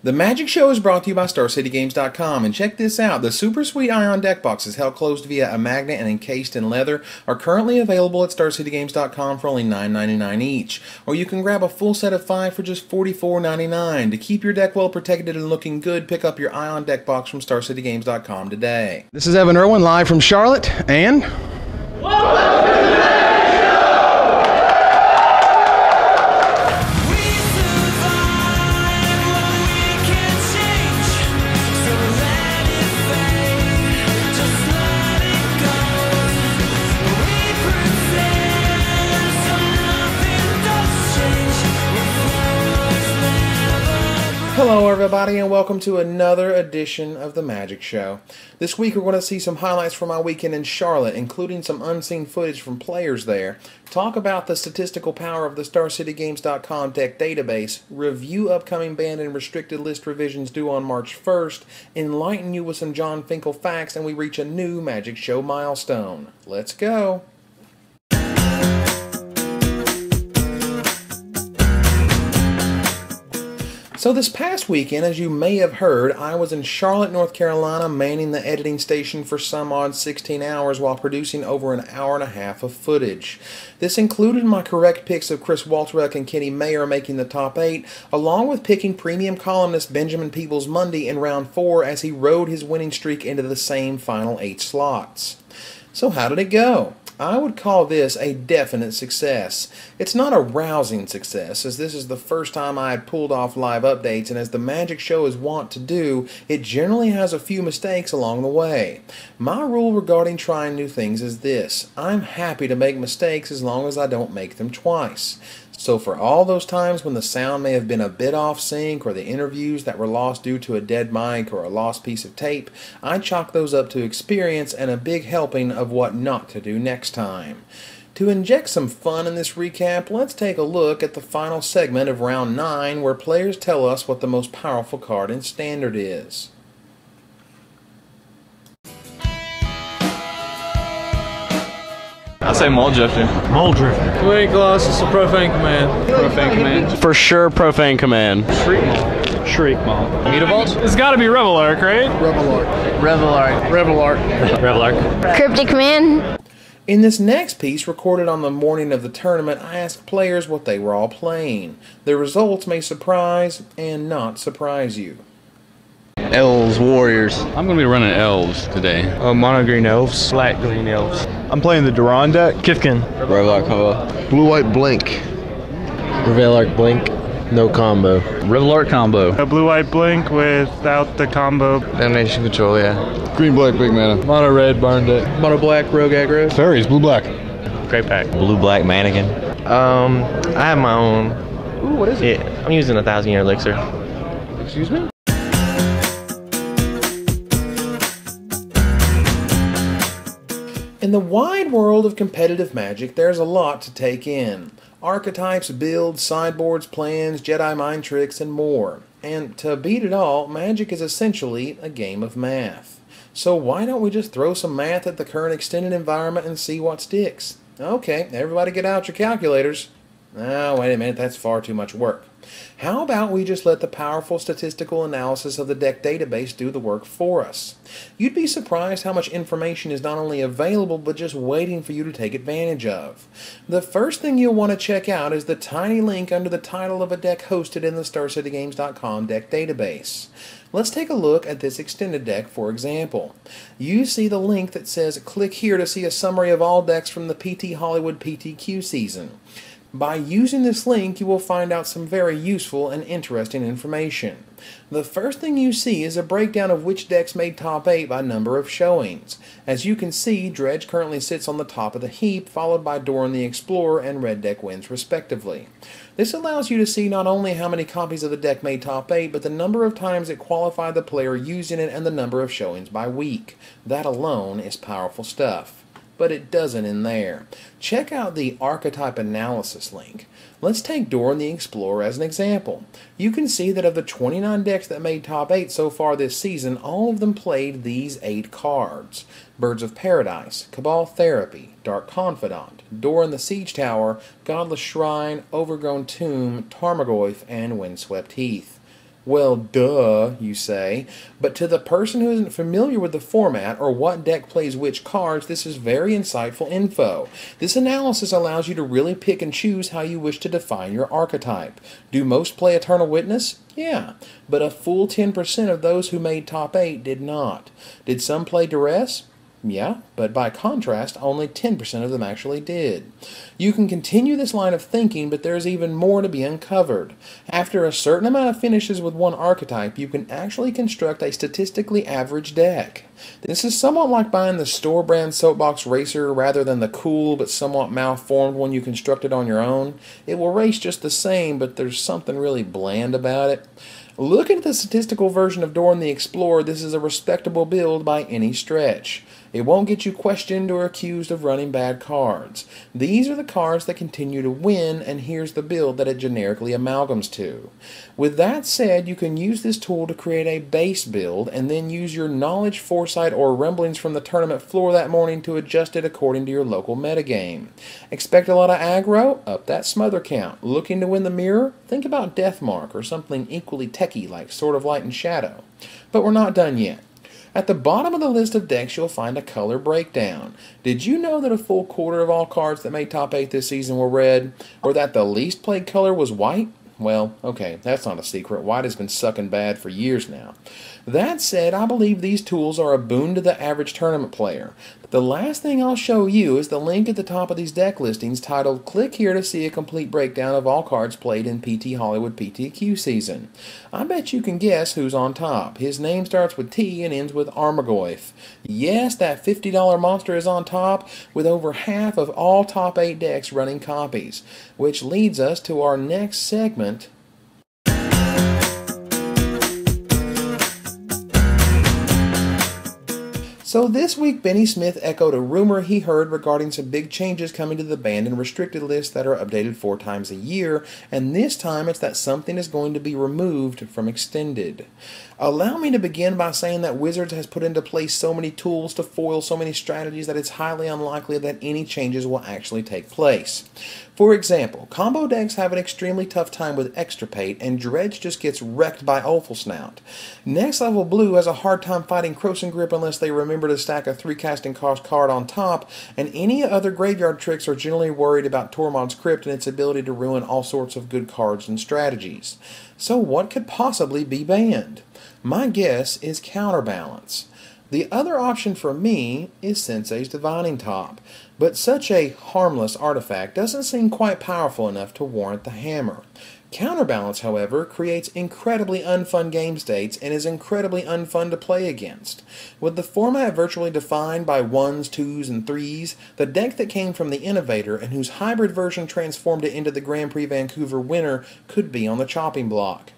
The Magic Show is brought to you by StarCityGames.com, and check this out. The super sweet Ion deck boxes held closed via a magnet and encased in leather are currently available at StarCityGames.com for only $9.99 each. Or you can grab a full set of 5 for just $44.99. To keep your deck well protected and looking good, pick up your Ion deck box from StarCityGames.com today. This is Evan Irwin live from Charlotte, and... Hello everybody, and welcome to another edition of The Magic Show. This week we're going to see some highlights from my weekend in Charlotte, including some unseen footage from players there, talk about the statistical power of the StarCityGames.com deck database, review upcoming banned and restricted list revisions due on March 1st, enlighten you with some Jon Finkel facts, and we reach a new Magic Show milestone. Let's go! So this past weekend, as you may have heard, I was in Charlotte, North Carolina, manning the editing station for some odd 16 hours while producing over an hour and a half of footage. This included my correct picks of Chris Walterek and Kenny Mayer making the top 8, along with picking premium columnist Benjamin Peebles-Mundy in round 4 as he rode his winning streak into the same final 8 slots. So how did it go? I would call this a definite success. It's not a rousing success, as this is the first time I had pulled off live updates, and as the Magic Show is wont to do, it generally has a few mistakes along the way. My rule regarding trying new things is this: I'm happy to make mistakes as long as I don't make them twice. So for all those times when the sound may have been a bit off sync, or the interviews that were lost due to a dead mic or a lost piece of tape, I chalk those up to experience and a big helping of what not to do next time. To inject some fun in this recap, let's take a look at the final segment of round 9, where players tell us what the most powerful card in Standard is. I'll say Mole Drifter. Mole Drifter. Wait, Colossus, a Profane Command. Profane Command. For sure, Profane Command. Shriek Mole. Shriek Mole. Mutavault? It's got to be Rebel Arc, right? Rebel Arc. Rebel Arc. Rebel Arc. Rebel Arc. Cryptic Command. In this next piece, recorded on the morning of the tournament, I asked players what they were all playing. The results may surprise and not surprise you. Elves, Warriors. I'm going to be running Elves today. Mono Green Elves. Black Green Elves. I'm playing the Duran deck. Kifkin. Rebel Arc combo. Blue White Blink. Reveal Arc Blink. No combo. Rebel Arc combo. A Blue White Blink without the combo. Damnation Control, yeah. Green Black Big Mana. Mono Red Barn deck. Mono Black Rogue Aggro. Fairies, Blue Black. Great pack. Blue Black Mannequin. I have my own. Ooh, what is it? Yeah, I'm using 1,000-year elixir. Excuse me? In the wide world of competitive Magic, there's a lot to take in. Archetypes, builds, sideboards, plans, Jedi mind tricks, and more. And to beat it all, Magic is essentially a game of math. So why don't we just throw some math at the current extended environment and see what sticks? Okay, everybody get out your calculators. Oh, wait a minute, that's far too much work. How about we just let the powerful statistical analysis of the deck database do the work for us? You'd be surprised how much information is not only available, but just waiting for you to take advantage of. The first thing you'll want to check out is the tiny link under the title of a deck hosted in the StarCityGames.com deck database. Let's take a look at this extended deck, for example. You see the link that says, click here to see a summary of all decks from the PT Hollywood PTQ season. By using this link, you will find out some very useful and interesting information. The first thing you see is a breakdown of which decks made top 8 by number of showings. As you can see, Dredge currently sits on the top of the heap, followed by Doran the Explorer and Red Deck wins respectively. This allows you to see not only how many copies of the deck made top 8, but the number of times it qualified the player using it and the number of showings by week. That alone is powerful stuff. But it doesn't end there. Check out the Archetype Analysis link. Let's take Doran the Explorer as an example. You can see that of the 29 decks that made top 8 so far this season, all of them played these 8 cards. Birds of Paradise, Cabal Therapy, Dark Confidant, Doran the Siege Tower, Godless Shrine, Overgrown Tomb, Tarmogoyf, and Windswept Heath. Well, duh, you say, but to the person who isn't familiar with the format or what deck plays which cards, this is very insightful info. This analysis allows you to really pick and choose how you wish to define your archetype. Do most play Eternal Witness? Yeah, but a full 10% of those who made top 8 did not. Did some play Duress? Yeah, but by contrast, only 10% of them actually did. You can continue this line of thinking, but there's even more to be uncovered. After a certain amount of finishes with one archetype, you can actually construct a statistically average deck. This is somewhat like buying the store brand soapbox racer rather than the cool but somewhat malformed one you constructed on your own. It will race just the same, but there's something really bland about it. Looking at the statistical version of Dora the Explorer, this is a respectable build by any stretch. It won't get you questioned or accused of running bad cards. These are the cards that continue to win, and here's the build that it generically amalgams to. With that said, you can use this tool to create a base build, and then use your knowledge, foresight, or rumblings from the tournament floor that morning to adjust it according to your local metagame. Expect a lot of aggro? Up that smother count. Looking to win the mirror? Think about Deathmark or something equally techie like Sword of Light and Shadow. But we're not done yet. At the bottom of the list of decks, you'll find a color breakdown. Did you know that a full quarter of all cards that made top 8 this season were red? Or that the least played color was white? Well, okay, that's not a secret. White has been sucking bad for years now. That said, I believe these tools are a boon to the average tournament player. The last thing I'll show you is the link at the top of these deck listings titled "Click here to see a complete breakdown of all cards played in PT Hollywood PTQ season." I bet you can guess who's on top. His name starts with T and ends with Armagoyf. Yes, that $50 monster is on top, with over half of all top 8 decks running copies. Which leads us to our next segment. So this week, Benny Smith echoed a rumor he heard regarding some big changes coming to the banned and restricted lists that are updated 4 times a year, and this time it's that something is going to be removed from extended. Allow me to begin by saying that Wizards has put into place so many tools to foil so many strategies that it's highly unlikely that any changes will actually take place. For example, combo decks have an extremely tough time with Extirpate, and Dredge just gets wrecked by Snout. Next Level Blue has a hard time fighting Croson Grip unless they remember to stack a 3 casting cost card on top, and any other graveyard tricks are generally worried about Tormod's Crypt and its ability to ruin all sorts of good cards and strategies. So what could possibly be banned? My guess is Counterbalance. The other option for me is Sensei's Divining Top, but such a harmless artifact doesn't seem quite powerful enough to warrant the hammer. Counterbalance, however, creates incredibly unfun game states and is incredibly unfun to play against. With the format virtually defined by 1s, 2s, and 3s, the deck that came from the Innovator and whose hybrid version transformed it into the Grand Prix Vancouver winner could be on the chopping block.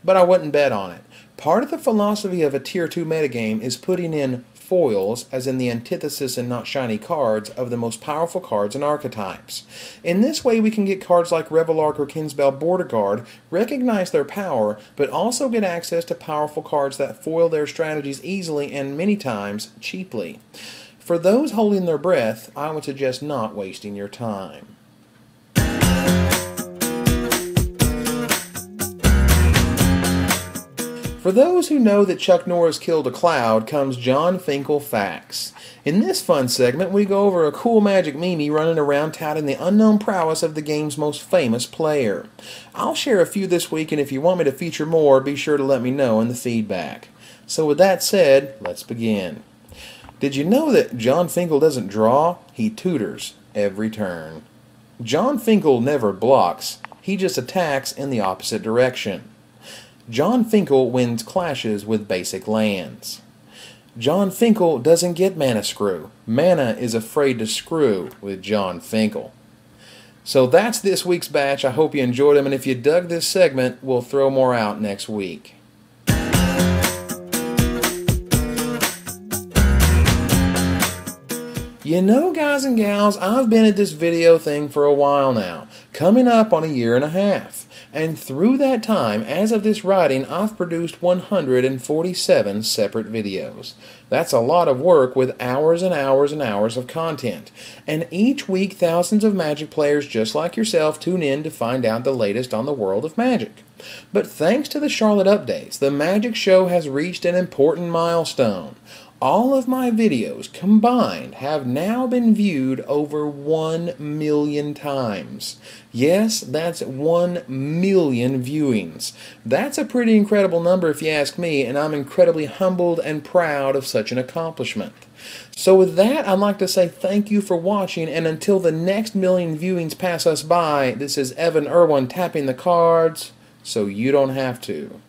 But I wouldn't bet on it. Part of the philosophy of a Tier 2 metagame is putting in foils, as in the antithesis and not shiny cards, of the most powerful cards and archetypes. In this way we can get cards like Revelark or Kinsbell Border Guard, recognize their power, but also get access to powerful cards that foil their strategies easily and many times cheaply. For those holding their breath, I would suggest not wasting your time. For those who know that Chuck Norris killed a cloud, comes Jon Finkel Facts. In this fun segment, we go over a cool magic Mimi running around touting the unknown prowess of the game's most famous player. I'll share a few this week, and if you want me to feature more, be sure to let me know in the feedback. So with that said, let's begin. Did you know that Jon Finkel doesn't draw? He tutors every turn. Jon Finkel never blocks, he just attacks in the opposite direction. Jon Finkel wins clashes with basic lands. Jon Finkel doesn't get mana screw. Mana is afraid to screw with Jon Finkel. So that's this week's batch. I hope you enjoyed them, and if you dug this segment, we'll throw more out next week. You know, guys and gals, I've been at this video thing for a while now, coming up on a year and a half. And through that time, as of this writing, I've produced 147 separate videos. That's a lot of work with hours and hours and hours of content. And each week, thousands of Magic players just like yourself tune in to find out the latest on the world of Magic. But thanks to the Charlotte updates, the Magic Show has reached an important milestone. All of my videos combined have now been viewed over 1 million times. Yes, that's 1 million viewings. That's a pretty incredible number if you ask me, and I'm incredibly humbled and proud of such an accomplishment. So with that, I'd like to say thank you for watching, and until the next million viewings pass us by, this is Evan Irwin tapping the cards so you don't have to.